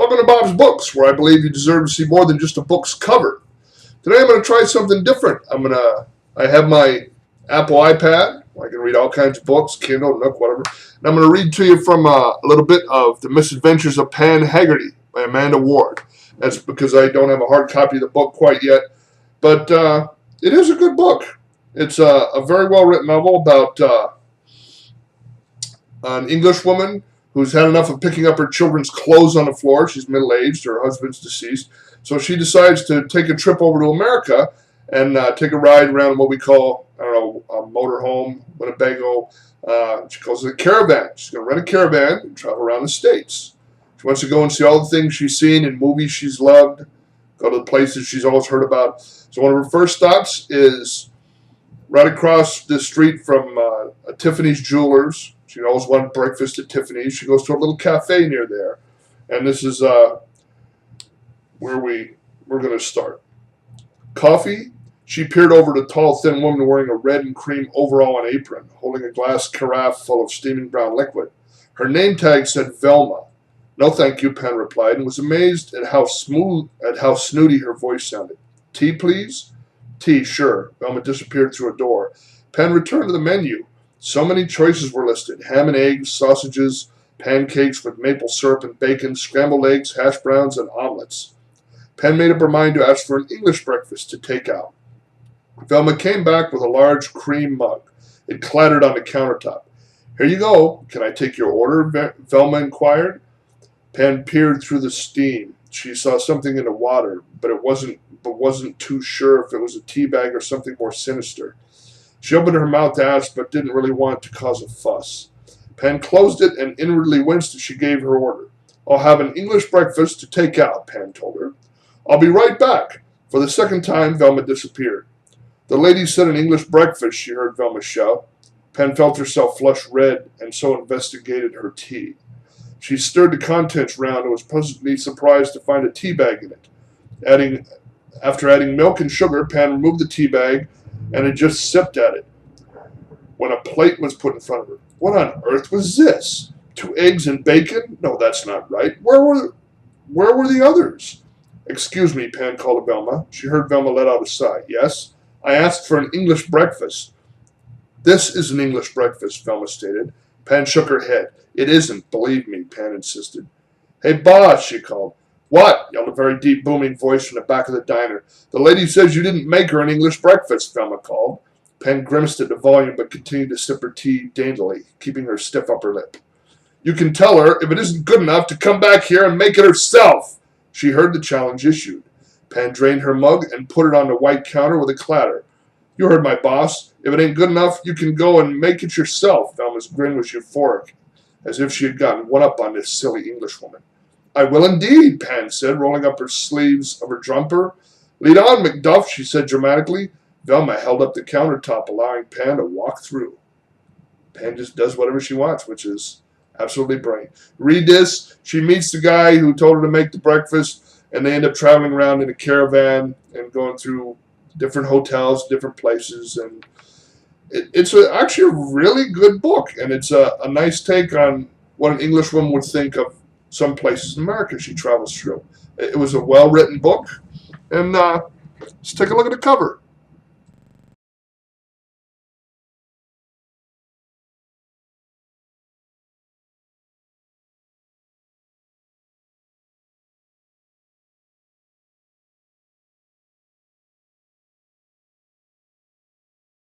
Welcome to Bob's Books, where I believe you deserve to see more than just a book's cover. Today I'm going to try something different. I have my Apple iPad. I can read all kinds of books, Kindle, Nook, whatever. And I'm going to read to you from a little bit of The MisAdventures of Pann Haggerty by Amanda Ward. That's because I don't have a hard copy of the book quite yet. But it is a good book. It's a very well-written novel about an English woman who's had enough of picking up her children's clothes on the floor. She's middle-aged. Her husband's deceased. So she decides to take a trip over to America and take a ride around what we call, I don't know, a motorhome, Winnebago. She calls it a caravan. She's going to rent a caravan and travel around the States. She wants to go and see all the things she's seen in movies she's loved, go to the places she's always heard about. So one of her first stops is right across the street from Tiffany's Jewelers. She always wanted breakfast at Tiffany's. She goes to a little cafe near there. And this is where we're going to start. Coffee? She peered over at a tall, thin woman wearing a red and cream overall and apron, holding a glass carafe full of steaming brown liquid. Her name tag said Velma. No, thank you, Penn replied, and was amazed at how snooty her voice sounded. Tea, please? Tea, sure. Velma disappeared through a door. Penn returned to the menu. So many choices were listed: ham and eggs, sausages, pancakes with maple syrup and bacon, scrambled eggs, hash browns, and omelets. Penn made up her mind to ask for an English breakfast to take out. Velma came back with a large cream mug. It clattered on the countertop. Here you go. Can I take your order? Velma inquired. Penn peered through the steam. She saw something in the water, but wasn't too sure if it was a tea bag or something more sinister. She opened her mouth to ask, but didn't really want to cause a fuss. Penn closed it and inwardly winced as she gave her order. I'll have an English breakfast to take out, Penn told her. I'll be right back. For the second time, Velma disappeared. The lady said an English breakfast, she heard Velma shout. Penn felt herself flush red and so investigated her tea. She stirred the contents round and was pleasantly surprised to find a tea bag in it. After adding milk and sugar, Penn removed the tea bag and had just sipped at it when a plate was put in front of her. What on earth was this? 2 eggs and bacon? No, that's not right. Where were the others? Excuse me, Penn called to Velma. She heard Velma let out a sigh. Yes? I asked for an English breakfast. This is an English breakfast, Velma stated. Penn shook her head. It isn't, believe me, Penn insisted. Hey, boss, she called. What? Yelled a very deep, booming voice from the back of the diner. The lady says you didn't make her an English breakfast, Velma called. Penn grimaced at the volume but continued to sip her tea daintily, keeping her stiff upper lip. You can tell her, if it isn't good enough, to come back here and make it herself. She heard the challenge issued. Penn drained her mug and put it on the white counter with a clatter. You heard my boss. If it ain't good enough, you can go and make it yourself. Velma's grin was euphoric, as if she had gotten one up on this silly Englishwoman. I will indeed, Penn said, rolling up her sleeves of her jumper. Lead on, Macduff, she said dramatically. Velma held up the countertop, allowing Penn to walk through. Penn just does whatever she wants, which is absolutely brilliant. Read this. She meets the guy who told her to make the breakfast, and they end up traveling around in a caravan and going through different hotels, different places. And it's actually a really good book, and it's a nice take on what an Englishwoman would think of some places in America she travels through. It was a well-written book, and let's take a look at the cover.